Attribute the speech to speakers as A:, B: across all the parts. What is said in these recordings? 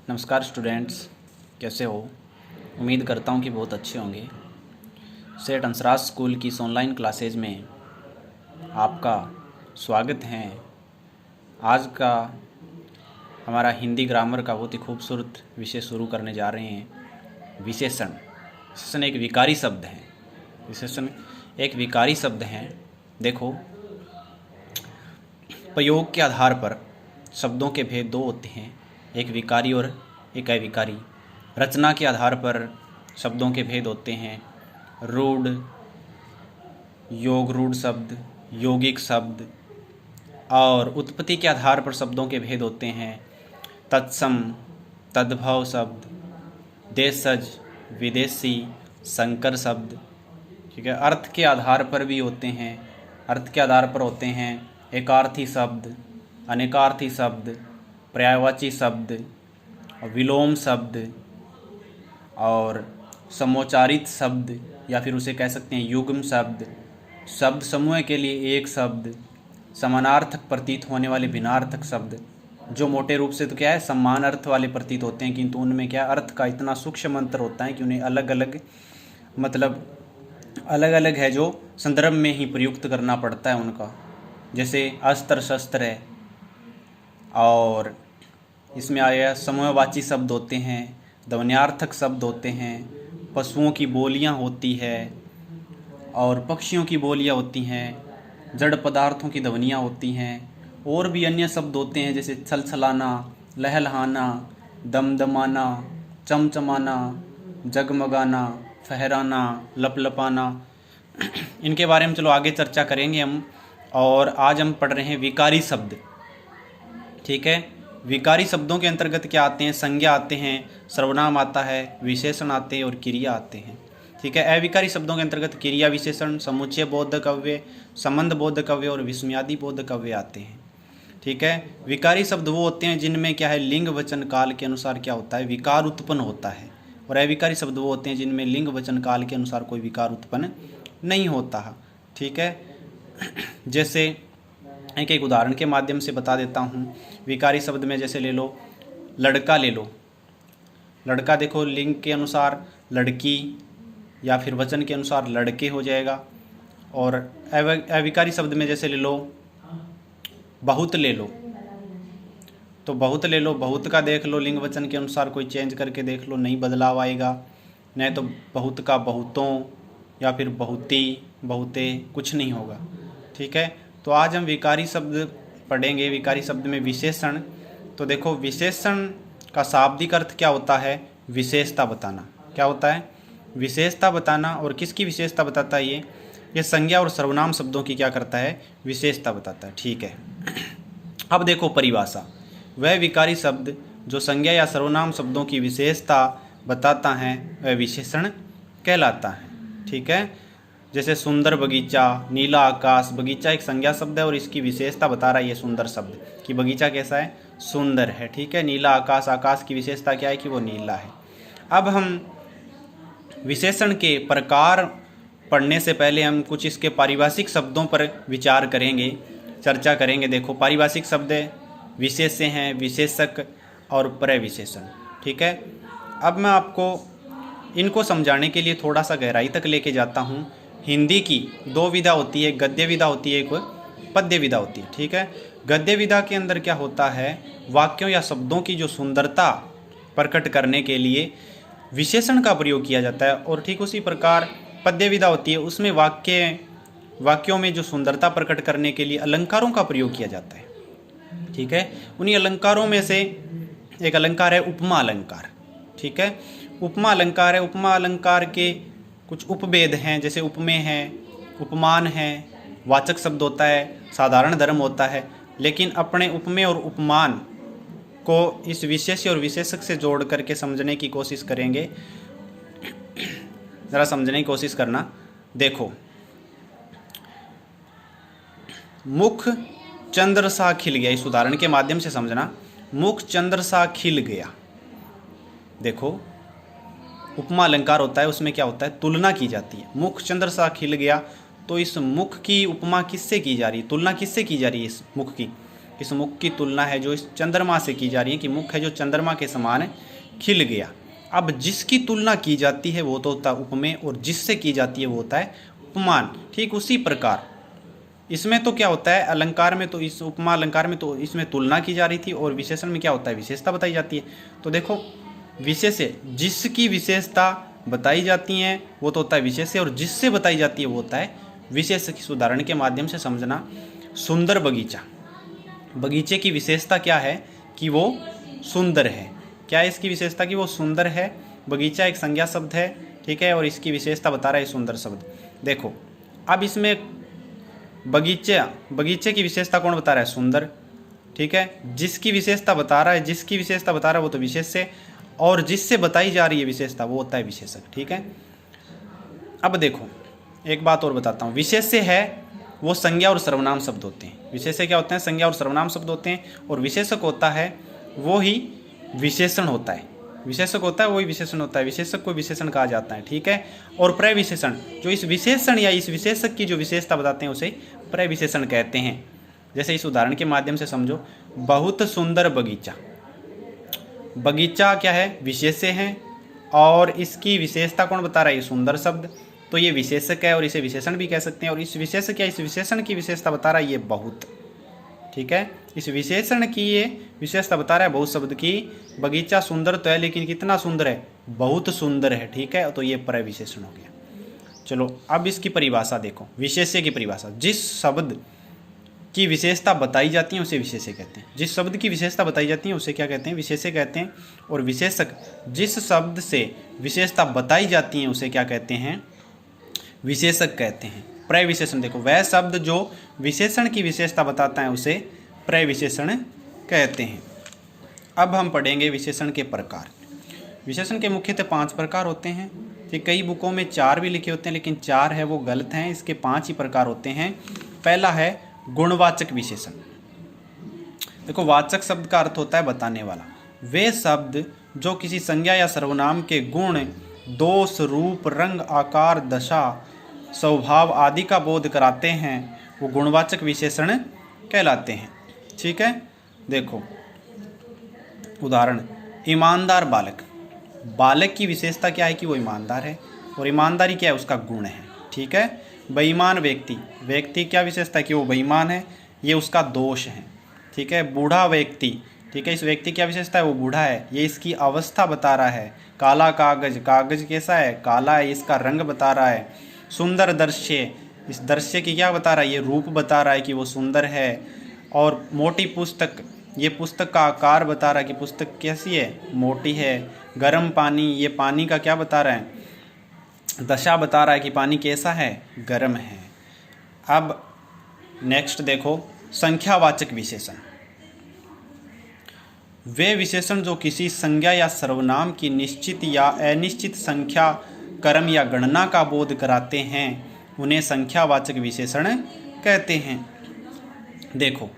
A: नमस्कार स्टूडेंट्स, कैसे हो। उम्मीद करता हूँ कि बहुत अच्छे होंगे। सेठ हंसराज स्कूल की इस ऑनलाइन क्लासेज में आपका स्वागत है। आज का हमारा हिंदी ग्रामर का बहुत ही खूबसूरत विषय शुरू करने जा रहे हैं। विशेषण। विशेषण एक विकारी शब्द है। विशेषण एक विकारी शब्द है। देखो, प्रयोग के आधार पर शब्दों के भेद दो होते हैं, एक विकारी और एक अविकारी। रचना के आधार पर शब्दों के भेद होते हैं, रूढ़, योग रूढ़ शब्द, यौगिक शब्द। और उत्पत्ति के आधार पर शब्दों के भेद होते हैं, तत्सम, तद्भव शब्द, देशज, विदेशी, संकर शब्द। ठीक है। अर्थ के आधार पर भी होते हैं। अर्थ के आधार पर होते हैं एकार्थी शब्द, अनेकार्थी शब्द, पर्यायवाची शब्द, विलोम शब्द और समोच्चारित शब्द, या फिर उसे कह सकते हैं युग्म शब्द। शब्द समूह के लिए एक शब्द, समानार्थक प्रतीत होने वाले भिन्नार्थक शब्द, जो मोटे रूप से तो क्या है, समान अर्थ वाले प्रतीत होते हैं, किंतु उनमें क्या अर्थ का इतना सूक्ष्म अंतर होता है कि उन्हें अलग अलग अलग अलग है, जो संदर्भ में ही प्रयुक्त करना पड़ता है उनका। जैसे अस्त्र शस्त्र है, और इसमें आया समूहवाची शब्द होते हैं, ध्वन्यार्थक शब्द होते हैं, पशुओं की बोलियां होती है और पक्षियों की बोलियां होती हैं, जड़ पदार्थों की ध्वनियां होती हैं, और भी अन्य शब्द होते हैं जैसे छलछलाना, लहलहाना, दमदमाना, चमचमाना, जगमगाना, फहराना, लपलपाना। इनके बारे में चलो आगे चर्चा करेंगे हम। और आज हम पढ़ रहे हैं विकारी शब्द। ठीक है। विकारी शब्दों के अंतर्गत क्या आते हैं? संज्ञा आते हैं, सर्वनाम आता है, विशेषण आते हैं और क्रिया आते हैं। ठीक है। अविकारी शब्दों के अंतर्गत क्रिया विशेषण, समुच्चय बोधक अव्यय, संबंध बोधक अव्यय और विस्मयादि बोधक अव्यय आते हैं। ठीक है। विकारी शब्द वो होते हैं जिनमें क्या है, लिंग वचन काल के अनुसार क्या होता है, विकार उत्पन्न होता है। और अविकारी शब्द वो होते हैं जिनमें लिंग वचन काल के अनुसार कोई विकार उत्पन्न नहीं होता। ठीक है। जैसे एक एक उदाहरण के माध्यम से बता देता हूँ। विकारी शब्द में जैसे ले लो, लड़का ले लो। लड़का देखो, लिंग के अनुसार लड़की, या फिर वचन के अनुसार लड़के हो जाएगा। और अविकारी शब्द में जैसे ले लो, बहुत ले लो, तो बहुत ले लो, बहुत का देख लो, लिंग वचन के अनुसार कोई चेंज करके देख लो, नहीं बदलाव आएगा। नहीं तो बहुत का बहुतों, या फिर बहुती, बहुते, कुछ नहीं होगा। ठीक है। तो आज हम विकारी शब्द पढ़ेंगे। विकारी शब्द में विशेषण। तो देखो, विशेषण का शाब्दिक अर्थ क्या होता है? विशेषता बताना। क्या होता है? विशेषता बताना। और किसकी विशेषता बताता है ये संज्ञा और सर्वनाम शब्दों की क्या करता है? विशेषता बताता है। ठीक है। अब देखो परिभाषा। वह विकारी शब्द जो संज्ञा या सर्वनाम शब्दों की विशेषता बताता है वह विशेषण कहलाता है। ठीक है। जैसे सुंदर बगीचा, नीला आकाश। बगीचा एक संज्ञा शब्द है और इसकी विशेषता बता रहा है ये सुंदर शब्द कि बगीचा कैसा है, सुंदर है। ठीक है। नीला आकाश, आकाश की विशेषता क्या है कि वो नीला है। अब हम विशेषण के प्रकार पढ़ने से पहले हम कुछ इसके पारिभाषिक शब्दों पर विचार करेंगे, चर्चा करेंगे। देखो, पारिभाषिक शब्द विशेष्य हैं, विशेषक और प्रविशेषण। ठीक है। अब मैं आपको इनको समझाने के लिए थोड़ा सा गहराई तक लेके जाता हूँ। हिंदी की दो विधा होती है, गद्य विधा होती है, एक पद्य विधा होती है। ठीक है। गद्य विधा के अंदर क्या होता है, वाक्यों या शब्दों की जो सुंदरता प्रकट करने के लिए विशेषण का प्रयोग किया जाता है। और ठीक उसी प्रकार पद्य विधा होती है, उसमें वाक्यों में जो सुंदरता प्रकट करने के लिए अलंकारों का प्रयोग किया जाता है। ठीक है। उन्हीं अलंकारों में से एक अलंकार है उपमा अलंकार। ठीक है। उपमा अलंकार है। उपमा अलंकार के कुछ उपभेद हैं, जैसे उपमेय है, उपमान है, वाचक शब्द होता है, साधारण धर्म होता है। लेकिन अपने उपमेय और उपमान को इस विशेष्य और विशेषक से जोड़ करके समझने की कोशिश करेंगे। ज़रा समझने की कोशिश करना। देखो, मुख चंद्र सा खिल गया, इस उदाहरण के माध्यम से समझना। मुख चंद्र सा खिल गया। देखो, उपमा अलंकार होता है, उसमें क्या होता है, तुलना की जाती है। मुख चंद्र सा खिल गया, तो इस मुख की उपमा किससे की जा रही है, तुलना किससे की जा रही है इस मुख की? इस मुख की तुलना है जो इस चंद्रमा से की जा रही है कि मुख है जो चंद्रमा के समान खिल गया। अब जिसकी तुलना की जाती है वो तो होता है उपमेय, और जिससे की जाती है वो होता है उपमान। ठीक उसी प्रकार इसमें तो क्या होता है, अलंकार में तो इस उपमा अलंकार में तो इसमें तुलना की जा रही थी, और विशेषण में क्या होता है, विशेषता बताई जाती है। तो देखो विशेष्य, जिसकी विशेषता बताई जाती है वो तो होता है विशेष्य, और जिससे बताई जाती है वो होता है विशेष। इस उदाहरण के माध्यम से समझना। सुंदर बगीचा, बगीचे की विशेषता क्या है कि वो सुंदर है। क्या है इसकी विशेषता कि वो सुंदर है। बगीचा एक संज्ञा शब्द है, ठीक है, और इसकी विशेषता बता रहा है सुंदर शब्द। देखो अब इसमें बगीचे की विशेषता कौन बता रहा है, सुंदर, ठीक है। जिसकी विशेषता बता रहा है, जिसकी विशेषता बता रहा है वो तो विशेष्य, और जिससे बताई जा रही है विशेषता वो होता है विशेषक, ठीक है। अब देखो एक बात और बताता हूँ, विशेष्य है वो संज्ञा और सर्वनाम शब्द होते हैं। विशेष्य क्या होते हैं, संज्ञा और सर्वनाम शब्द होते हैं, और विशेषक होता है वो ही विशेषण होता है। विशेषक होता है वही विशेषण होता है, विशेषक को विशेषण कहा जाता है, ठीक है। और प्रविशेषण जो इस विशेषण या इस विशेषक की जो विशेषता बताते हैं उसे प्रविशेषण कहते हैं। जैसे इस उदाहरण के माध्यम से समझो, बहुत सुंदर बगीचा। बगीचा क्या है, विशेष्य है, और इसकी विशेषता कौन बता रहा है, ये सुंदर शब्द, तो ये विशेषक है और इसे विशेषण भी कह सकते हैं। और इस विशेषक या इस विशेषण की विशेषता बता रहा है ये बहुत, ठीक है। इस विशेषण की ये विशेषता बता रहा है बहुत शब्द की। बगीचा सुंदर तो है लेकिन कितना सुंदर है, बहुत सुंदर है, ठीक है, तो ये प्रविशेषण हो गया। चलो अब इसकी परिभाषा देखो, विशेष्य की परिभाषा, जिस शब्द की विशेषता बताई जाती है उसे विशेष्य कहते हैं। जिस शब्द की विशेषता बताई जाती है उसे क्या कहते हैं, विशेष्य कहते हैं। और विशेषक जिस शब्द से विशेषता बताई जाती है उसे क्या कहते हैं, विशेषक कहते हैं। प्रविशेषण देखो, वह शब्द जो विशेषण की विशेषता बताता है उसे प्रविशेषण कहते हैं। अब हम पढ़ेंगे विशेषण के प्रकार। विशेषण के मुख्यतः 5 प्रकार होते हैं। ठीक, कई बुकों में 4 भी लिखे होते हैं लेकिन 4 है वो गलत हैं, इसके 5 ही प्रकार होते हैं। पहला है गुणवाचक विशेषण। देखो वाचक शब्द का अर्थ होता है बताने वाला। वे शब्द जो किसी संज्ञा या सर्वनाम के गुण, दोष, रूप, रंग, आकार, दशा, स्वभाव आदि का बोध कराते हैं वो गुणवाचक विशेषण कहलाते हैं, ठीक है। देखो उदाहरण, ईमानदार बालक। बालक की विशेषता क्या है कि वो ईमानदार है, और ईमानदारी क्या है, उसका गुण है, ठीक है। बेईमान व्यक्ति, व्यक्ति क्या विशेषता है कि वो बेईमान है, ये उसका दोष है, ठीक है। बूढ़ा व्यक्ति, ठीक है, इस व्यक्ति क्या विशेषता है, वो बूढ़ा है, ये इसकी अवस्था बता रहा है। काला कागज, कागज कैसा है, काला है, इसका रंग बता रहा है। सुंदर दृश्य, इस दृश्य की क्या बता रहा है, ये रूप बता रहा है कि वो सुंदर है। और मोटी पुस्तक, ये पुस्तक का आकार बता रहा है कि पुस्तक कैसी है, मोटी है। गर्म पानी, ये पानी का क्या बता रहा है, दशा बता रहा है कि पानी कैसा है, गर्म है। अब नेक्स्ट देखो संख्यावाचक विशेषण। वे विशेषण जो किसी संज्ञा या सर्वनाम की निश्चित या अनिश्चित संख्या, क्रम या गणना का बोध कराते हैं उन्हें संख्यावाचक विशेषण कहते हैं। देखो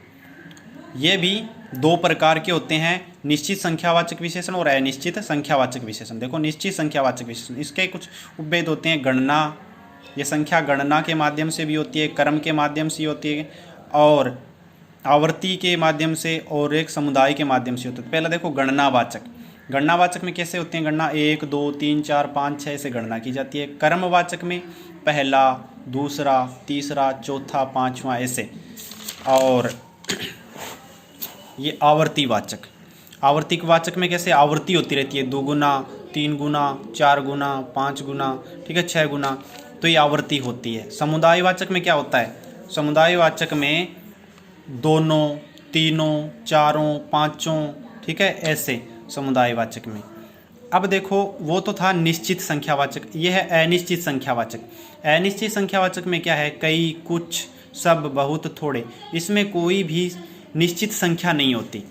A: ये भी 2 प्रकार के होते हैं, निश्चित संख्यावाचक विशेषण और अनिश्चित संख्यावाचक विशेषण। देखो निश्चित संख्यावाचक विशेषण, इसके कुछ उपभेद होते हैं। गणना, ये संख्या गणना के माध्यम से भी होती है, क्रम के माध्यम से होती है, और आवर्ती के माध्यम से, और एक समुदाय के माध्यम से होती है। पहला देखो गणनावाचक। गणनावाचक में कैसे होते हैं गणना, 1 2 3 4 5 6 से गणना की जाती है। क्रमवाचक में पहला, दूसरा, तीसरा, चौथा, पांचवा ऐसे। और ये आवर्तीवाचक, आवर्तीवाचक में कैसे आवर्ती होती रहती है, 2 गुना, 3 गुना, 4 गुना, 5 गुना, ठीक है, 6 गुना, तो ये आवर्ती होती है। समुदायवाचक में क्या होता है, समुदायवाचक में दोनों, तीनों, चारों, पाँचों, ठीक है, ऐसे समुदायवाचक में। अब देखो वो तो था निश्चित संख्यावाचक, ये है अनिश्चित संख्यावाचक। अनिश्चित संख्यावाचक में क्या है, कई, कुछ, सब, बहुत, थोड़े, इसमें कोई भी निश्चित संख्या नहीं होती,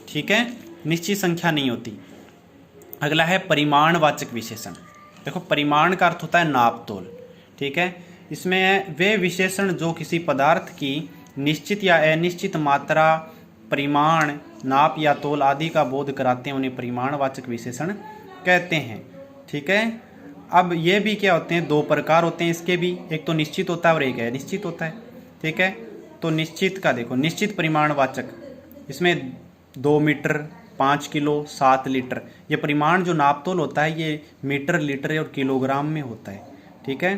A: ठीक है, निश्चित संख्या नहीं होती। अगला है परिमाणवाचक विशेषण। देखो परिमाण का अर्थ होता है नाप तोल, ठीक है। इसमें वे विशेषण जो किसी पदार्थ की निश्चित या अनिश्चित मात्रा, परिमाण, नाप या तोल आदि का बोध कराते हैं उन्हें परिमाणवाचक विशेषण कहते हैं, ठीक है। अब ये भी क्या होते हैं, 2 प्रकार होते हैं इसके भी, एक तो निश्चित होता है और एक अनिश्चित होता है, ठीक है। तो निश्चित का देखो, निश्चित परिमाणवाचक, इसमें 2 मीटर, 5 किलो, 7 लीटर, ये परिमाण जो नापतोल होता है ये मीटर, लीटर और किलोग्राम में होता है। ठीक है,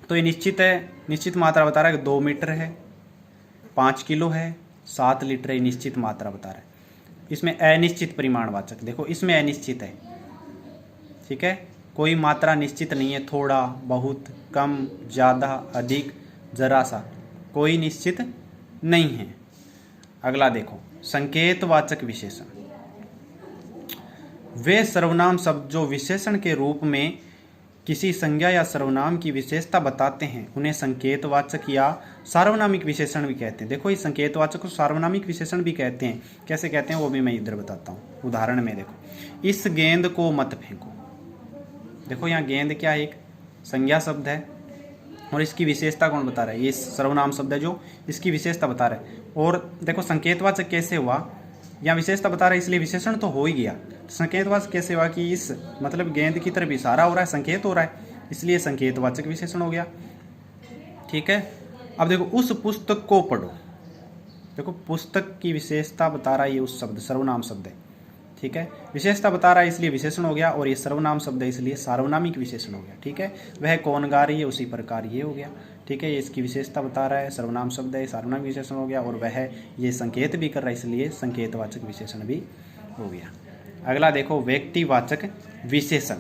A: तो ये निश्चित है, निश्चित मात्रा बता रहा है कि 2 मीटर है, 5 किलो है, 7 लीटर है, निश्चित मात्रा बता रहा है। इसमें अनिश्चित परिमाणवाचक, देखो इसमें अनिश्चित है। ठीक है, कोई मात्रा निश्चित नहीं है, थोड़ा, बहुत, कम, ज़्यादा, अधिक, जरा सा, कोई निश्चित नहीं है। अगला देखो, संकेतवाचक विशेषण। वे सर्वनाम शब्द जो विशेषण के रूप में किसी संज्ञा या सर्वनाम की विशेषता बताते हैं उन्हें संकेतवाचक या सार्वनामिक विशेषण भी कहते हैं। देखो इस संकेतवाचक को सार्वनामिक विशेषण भी कहते हैं। कैसे कहते हैं वो भी मैं इधर बताता हूँ। उदाहरण में देखो, इस गेंद को मत फेंको। देखो यहाँ गेंद क्या है, एक संज्ञा शब्द है और इसकी विशेषता कौन बता रहा है, ये सर्वनाम शब्द है जो इसकी विशेषता बता रहा है। और देखो संकेतवाचक कैसे हुआ, यहाँ विशेषता बता रहा है इसलिए विशेषण तो हो ही गया। संकेतवाचक कैसे हुआ कि इस मतलब गेंद की तरफ इशारा हो रहा है, संकेत हो रहा है, इसलिए संकेतवाचक विशेषण हो गया। ठीक है, अब देखो उस पुस्तक को पढ़ो। देखो पुस्तक की विशेषता बता रहा है ये उस शब्द, सर्वनाम शब्द है। ठीक है, विशेषता बता रहा है इसलिए विशेषण हो गया, और ये सर्वनाम शब्द है इसलिए सार्वनामिक विशेषण हो गया। ठीक है, वह कौन गा रही है उसी प्रकार ये हो गया। ठीक है, ये इसकी विशेषता बता रहा है, सर्वनाम शब्द है, सार्वनामिक विशेषण हो गया, और वह ये संकेत भी कर रहा है इसलिए संकेतवाचक विशेषण भी हो गया। अगला देखो, व्यक्तिवाचक विशेषण।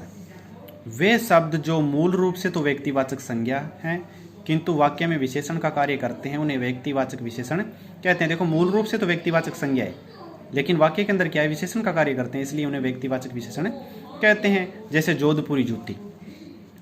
A: वे शब्द जो मूल रूप से तो व्यक्तिवाचक संज्ञा हैं किंतु वाक्य में विशेषण का कार्य करते हैं उन्हें व्यक्तिवाचक विशेषण कहते हैं। देखो मूल रूप से तो व्यक्तिवाचक संज्ञा है लेकिन वाक्य के अंदर क्या है, विशेषण का कार्य करते हैं, इसलिए उन्हें व्यक्तिवाचक विशेषण कहते हैं। जैसे जोधपुरी जूती।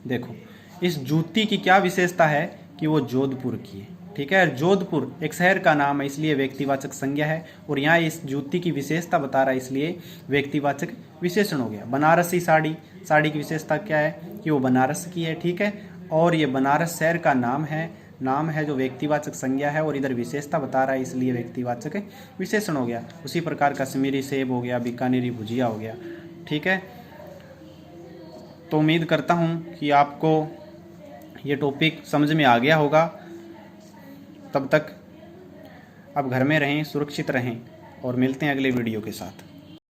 A: देखो इस जूती की क्या विशेषता है कि वो जोधपुर की है। ठीक है, जोधपुर एक शहर का नाम है इसलिए व्यक्तिवाचक संज्ञा है, और यहाँ इस जूती की विशेषता बता रहा है इसलिए व्यक्तिवाचक विशेषण हो गया। बनारसी साड़ी, साड़ी की विशेषता क्या है कि वो बनारस की है। ठीक है, और ये बनारस शहर का नाम है जो व्यक्तिवाचक संज्ञा है, और इधर विशेषता बता रहा है इसलिए व्यक्तिवाचक विशेषण हो गया। उसी प्रकार कश्मीरी सेब हो गया, बीकानेरी भुजिया हो गया। ठीक है, तो उम्मीद करता हूँ कि आपको ये टॉपिक समझ में आ गया होगा। तब तक आप घर में रहें, सुरक्षित रहें, और मिलते हैं अगले वीडियो के साथ।